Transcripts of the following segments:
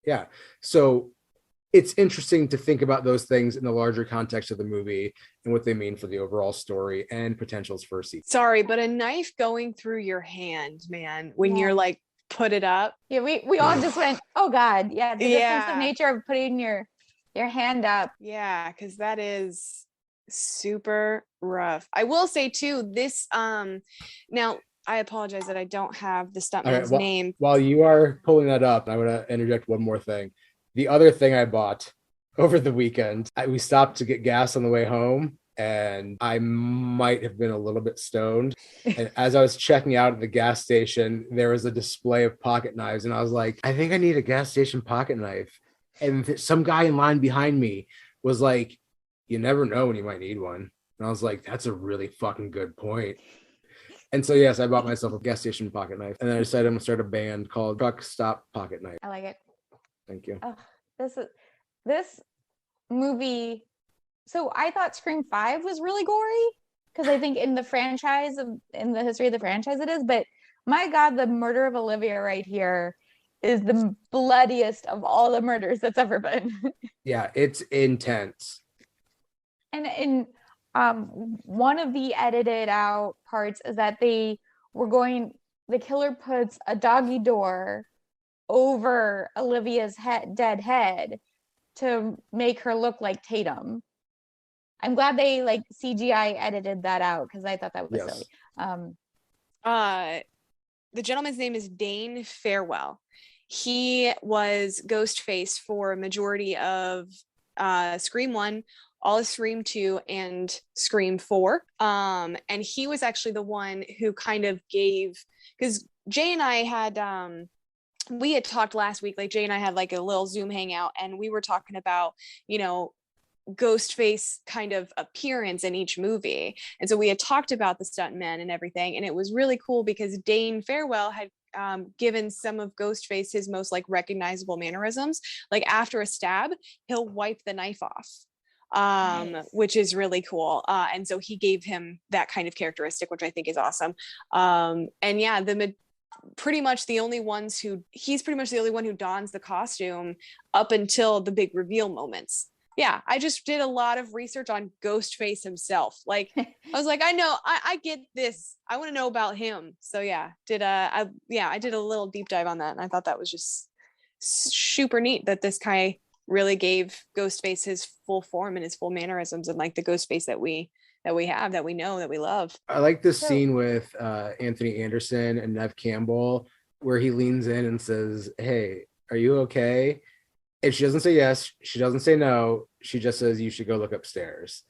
yeah. So it's interesting to think about those things in the larger context of the movie and what they mean for the overall story and potentials for a sequel. Sorry, but a knife going through your hand, man, when you're like, put it up. Yeah, we all just went, oh God. Yeah, the defensive nature of putting your hand up. Yeah, because that is super rough. I will say too, this now I apologize that I don't have the stuntman's name. While you are pulling that up, I want to interject one more thing. The other thing I bought over the weekend, we stopped to get gas on the way home, and I might have been a little bit stoned. And as I was checking out at the gas station, there was a display of pocket knives, and I was like, I think I need a gas station pocket knife. And some guy in line behind me was like, you never know when you might need one. And I was like, that's a really fucking good point. And so, yes, I bought myself a gas station pocket knife. And then I decided I'm going to start a band called Truck Stop Pocket Knife. I like it. Thank you. Oh, this movie. So I thought Scream 5 was really gory because I think in the history of the franchise it is. But my God, the murder of Olivia right here is the bloodiest of all the murders that's ever been. Yeah, it's intense. And in one of the edited out parts is that the killer puts a doggy door over Olivia's dead head to make her look like Tatum. I'm glad they like CGI edited that out because I thought that was silly. The gentleman's name is Dane Farewell. He was Ghostface for a majority of Scream 1, all of Scream 2, and Scream 4. And he was actually the one who kind of gave, because Jay and I had we had talked last week, like Jay and I had like a little Zoom hangout, and we were talking about, Ghostface kind of appearance in each movie. And so we had talked about the stuntmen and everything. And it was really cool because Dane Farewell had given some of Ghostface his most like recognizable mannerisms. Like after a stab, he'll wipe the knife off. Nice. Which is really cool. And so he gave him that kind of characteristic, which I think is awesome. And yeah, pretty much the only one who dons the costume up until the big reveal moments. Yeah, I just did a lot of research on Ghostface himself. Like, I was like, I know, I get this. I want to know about him. So yeah, I did a little deep dive on that, and I thought that was just super neat that this guy really gave Ghostface his full form and his full mannerisms, and like the Ghostface that we have, that we know, that we love. I like this scene with Anthony Anderson and Neve Campbell where he leans in and says, "Hey, are you okay?" And she doesn't say yes. She doesn't say no. She just says, "You should go look upstairs."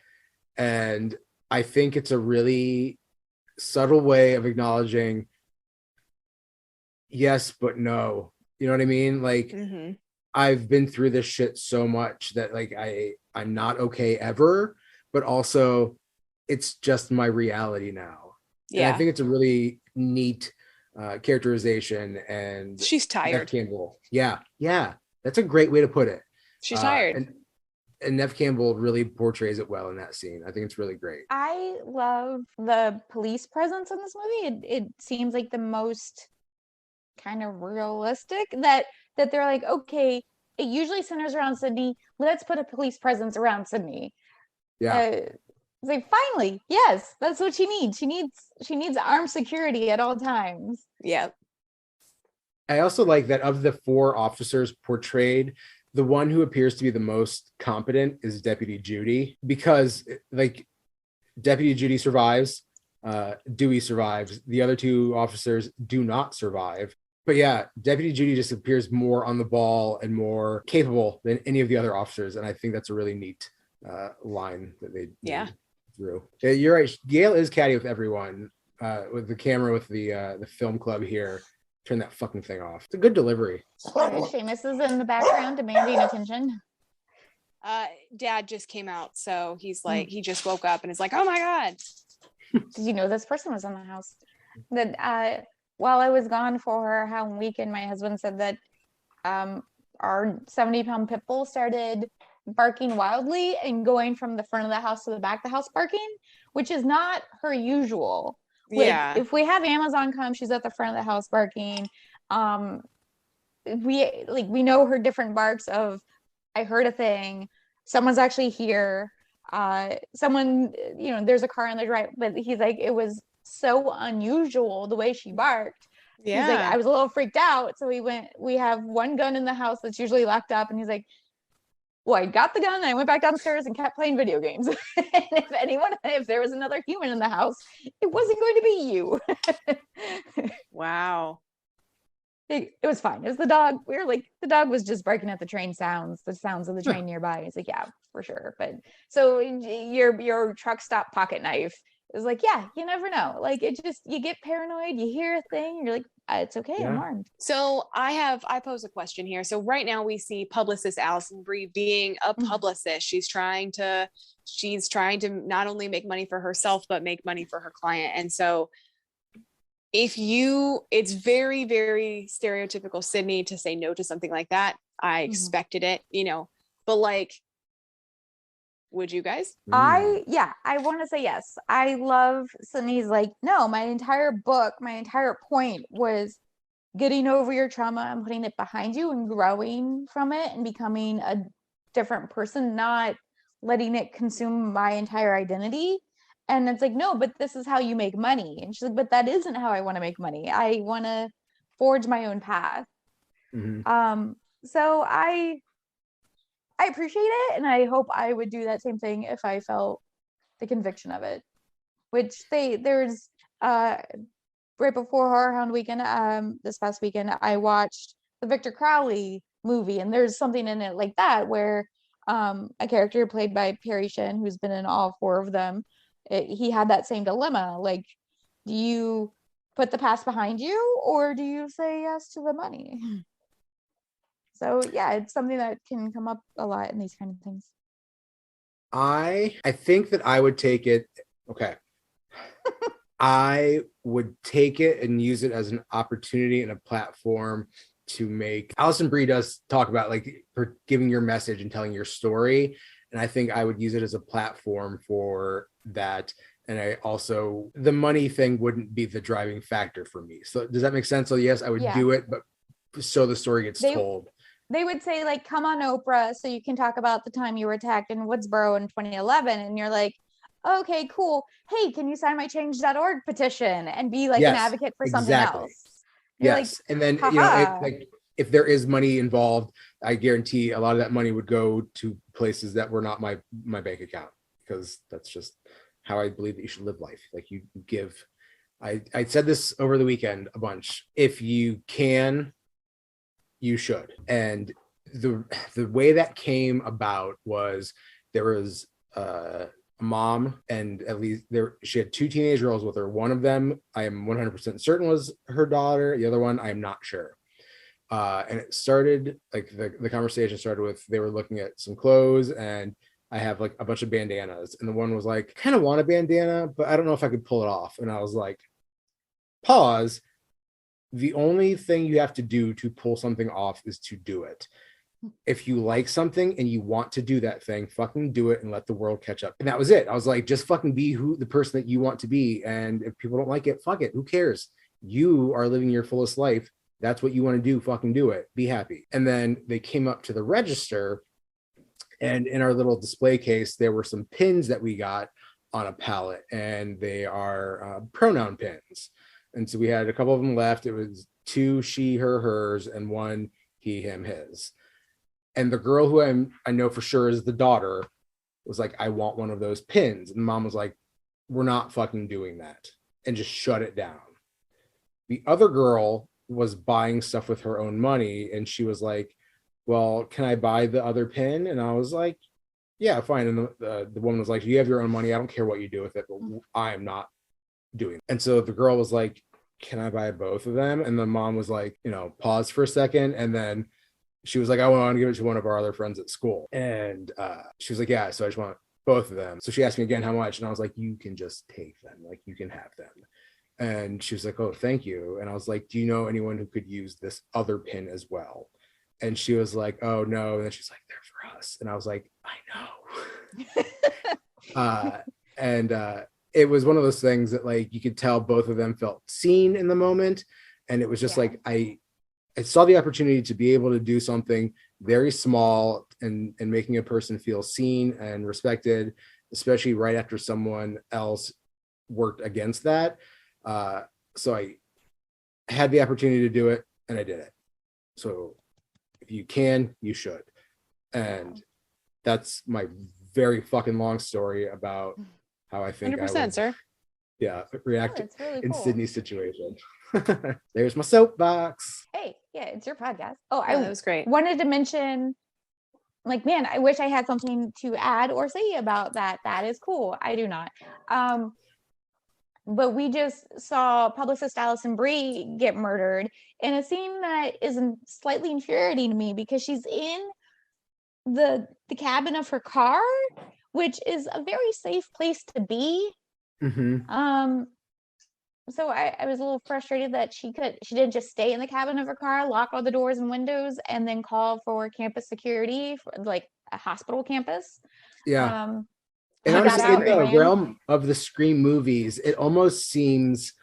And I think it's a really subtle way of acknowledging yes, but no. You know what I mean? Like, I've been through this shit so much that like I'm not okay ever, but also it's just my reality now. Yeah. And I think it's a really neat characterization. And she's tired. Neve Campbell. Yeah. That's a great way to put it. She's tired. And Neve Campbell really portrays it well in that scene. I think it's really great. I love the police presence in this movie. It seems like the most kind of realistic that they're like, okay, it usually centers around Sydney. Let's put a police presence around Sydney. Yeah. It's like, finally, yes, that's what she needs. She needs armed security at all times. Yeah. I also like that of the 4 officers portrayed, the one who appears to be the most competent is Deputy Judy, because like Deputy Judy survives, Dewey survives. The other 2 officers do not survive. But yeah, Deputy Judy just appears more on the ball and more capable than any of the other officers. And I think that's a really neat line that they drew. Yeah, you're right. Gail is catty with everyone, with the camera, with the film club here. Turn that fucking thing off. It's a good delivery. Seamus is in the background demanding attention. Dad just came out, so he's like, he just woke up and is like, oh my God. Did you know this person was in the house? That while I was gone for her Halloween weekend, my husband said that our 70-pound pit bull started barking wildly and going from the front of the house to the back of the house barking, which is not her usual. Like, if we have Amazon come, she's at the front of the house barking. we know her different barks of, I heard a thing, someone's actually here, someone, there's a car on the drive, but he's like, it was so unusual the way she barked. He's like, I was a little freaked out. So we have one gun in the house that's usually locked up. And he's like, well, I got the gun and I went back downstairs and kept playing video games. And if there was another human in the house, it wasn't going to be you. Wow. It was fine. It was the dog. We were like, the dog was just barking at the sounds of the train nearby. It's like, yeah, for sure. But so your truck stop pocket knife is like, yeah, you never know. Like, it just, you get paranoid, you hear a thing, you're like, it's okay, I'm armed. So I pose a question here. So right now we see publicist Alison Brie being a publicist. She's trying to not only make money for herself, but make money for her client. And so it's very, very stereotypical Sydney to say no to something like that. I expected it, but like, would you guys? I want to say yes. I love Sydney's like, no, my entire point was getting over your trauma and putting it behind you and growing from it and becoming a different person, not letting it consume my entire identity. And it's like, no, but this is how you make money. And she's like, but that isn't how I want to make money. I want to forge my own path. So I appreciate it, and I hope I would do that same thing if I felt the conviction of it. Which there's right before Horror Hound weekend, this past weekend, I watched the Victor Crowley movie, and there's something in it like that where a character played by Perry Shin, who's been in all 4 of them, he had that same dilemma. Like, do you put the past behind you, or do you say yes to the money? So yeah, it's something that can come up a lot in these kind of things. I think that I would take it. Okay. I would take it and use it as an opportunity and a platform to make. Alison Brie does talk about like for giving your message and telling your story. And I think I would use it as a platform for that. And I also, the money thing wouldn't be the driving factor for me. So does that make sense? So yes, I would do it, but so the story gets told. They would say like, come on Oprah so you can talk about the time you were attacked in Woodsboro in 2011. And you're like, okay, cool. Hey, can you sign my change.org petition and be like an advocate for something else? You're like, and then, if there is money involved, I guarantee a lot of that money would go to places that were not my bank account, because that's just how I believe that you should live life. Like, you give. I said this over the weekend a bunch. If you can, you should. And the way that came about was there was a mom, and at least she had 2 teenage girls with her. One of them I am 100% certain was her daughter. The other one I am not sure. And it started like the conversation started with, they were looking at some clothes, and I have like a bunch of bandanas, and the one was like, kind of want a bandana, but I don't know if I could pull it off. And I was like, pause. The only thing you have to do to pull something off is to do it. If you like something and you want to do that thing, fucking do it and let the world catch up. And that was it. I was like, just fucking be the person that you want to be. And if people don't like it, fuck it. Who cares? You are living your fullest life. That's what you want to do. Fucking do it. Be happy. And then they came up to the register, and in our little display case, there were some pins that we got on a pallet, and they are pronoun pins. And so we had a couple of them left. It was 2 she, her, hers, and 1 he, him, his. And the girl who I know for sure is the daughter was like, I want one of those pins. And mom was like, we're not fucking doing that, and just shut it down. The other girl was buying stuff with her own money, and she was like, well, can I buy the other pin? And I was like, yeah, fine. And the woman was like, you have your own money. I don't care what you do with it, but I am not doing it. And so the girl was like, can I buy both of them? And the mom was like, pause for a second. And then she was like, I want to give it to one of our other friends at school. And she was like, yeah, so I just want both of them. So she asked me again how much, and I was like, you can just take them, like you can have them. And she was like, oh, thank you. And I was like, do you know anyone who could use this other pin as well? And she was like, oh no. And then she's like, they're for us. And I was like, I know. It was one of those things that like you could tell both of them felt seen in the moment. And it was just like, I saw the opportunity to be able to do something very small and making a person feel seen and respected, especially right after someone else worked against that. So I had the opportunity to do it, and I did it. So if you can, you should. And that's my very fucking long story about how I think 100%, I would, sir. react That's really in cool. Sydney's situation. There's my soapbox. Hey, yeah, it's your podcast. Oh, Yeah, that was great. wanted to mention, like, man, I wish I had something to add or say about that. That is cool. I do not. But we just saw publicist Alison Brie get murdered in a scene that is slightly infuriating to me because she's in the cabin of her car, which is a very safe place to be. Mm-hmm. So I was a little frustrated that she didn't just stay in the cabin of her car, lock all the doors and windows, and then call for campus security for like a hospital campus. Yeah. She And got honestly, out in and the ran. realm of the Scream movies, it almost seems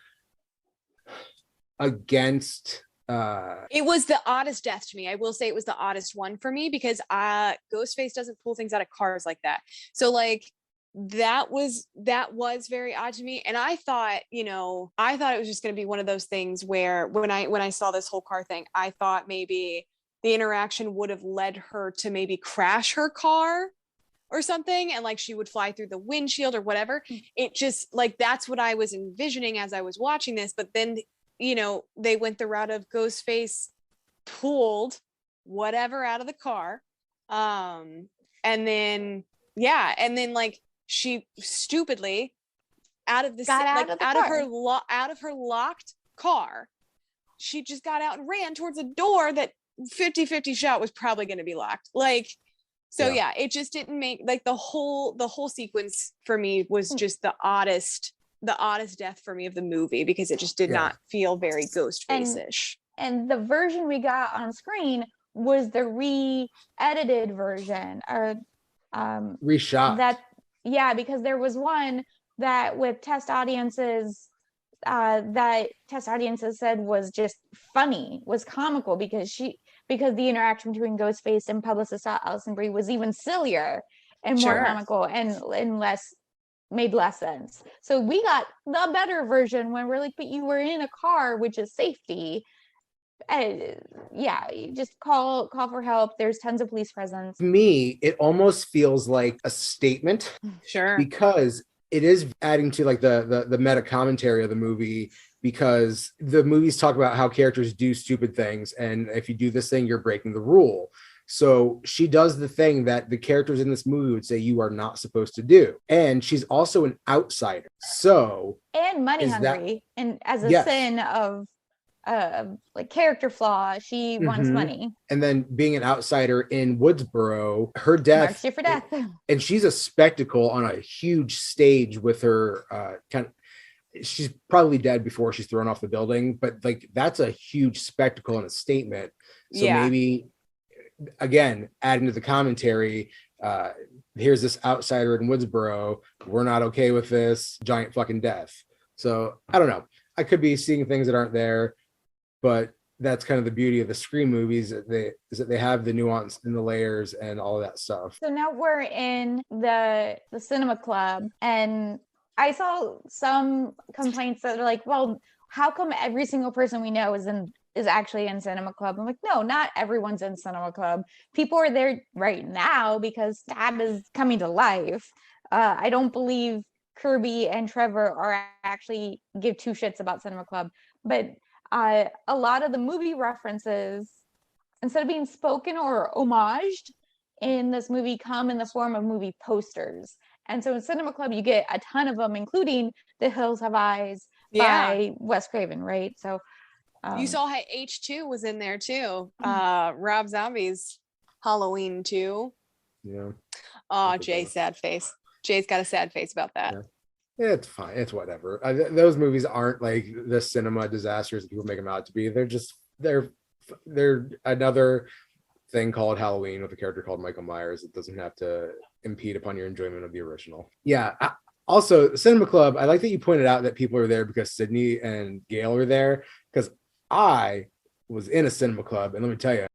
against It was the oddest death to me. I will say it was the oddest one for me because Ghostface doesn't pull things out of cars like that. So like that was very odd to me. And I thought it was just going to be one of those things where when I saw this whole car thing, I thought maybe the interaction would have led her to maybe crash her car or something, and like she would fly through the windshield or whatever. It just like that's what I was envisioning as I was watching this. But then they went the route of Ghostface pulled whatever out of the car, and then like she stupidly out of her locked car, she just got out and ran towards a door that 50-50 shot was probably going to be locked. Like, so yeah, it just didn't make like the whole sequence for me was just the oddest death for me of the movie because it just did not feel very Ghostface-ish. And the version we got on screen was the re-edited version or reshot. Because there was one that with test audiences said was just funny, was comical because the interaction between Ghostface and publicist Alison Brie was even sillier and more comical and made less sense. So we got the better version when we're like, but you were in a car, which is safety. You just call for help. There's tons of police presence. To me, it almost feels like a statement. Sure. Because it is adding to like the meta commentary of the movie, because the movies talk about how characters do stupid things, and if you do this thing, you're breaking the rule. So she does the thing that the characters in this movie would say you are not supposed to do. And she's also an outsider. So and money hungry. And as a sin of like character flaw, she wants money. And then being an outsider in Woodsboro, her death marks you for death. And she's a spectacle on a huge stage with her she's probably dead before she's thrown off the building, but like that's a huge spectacle and a statement. So maybe again, adding to the commentary, here's this outsider in Woodsboro, we're not okay with this, giant fucking death. So I don't know, I could be seeing things that aren't there, but that's kind of the beauty of the Scream movies, is that they have the nuance and the layers and all of that stuff. So now we're in the cinema club, and I saw some complaints that are like, well, how come every single person we know is actually in cinema club? I'm like, no, not everyone's in cinema club. People are there right now because Stab is coming to life. I don't believe Kirby and Trevor are actually give two shits about cinema club, but a lot of the movie references, instead of being spoken or homaged in this movie, come in the form of movie posters. And so in cinema club, you get a ton of them, including The Hills Have Eyes by Wes Craven, right? So you saw how H2 was in there too. Rob Zombie's Halloween 2. Yeah. Oh, Jay, sad face. Jay's got a sad face about that. Yeah. It's fine. It's whatever. Those movies aren't like the cinema disasters that people make them out to be. They're another thing called Halloween with a character called Michael Myers. It doesn't have to impede upon your enjoyment of the original. Yeah. Also, Cinema Club, I like that you pointed out that people are there because Sydney and Gail are there, because I was in a cinema club, and let me tell you,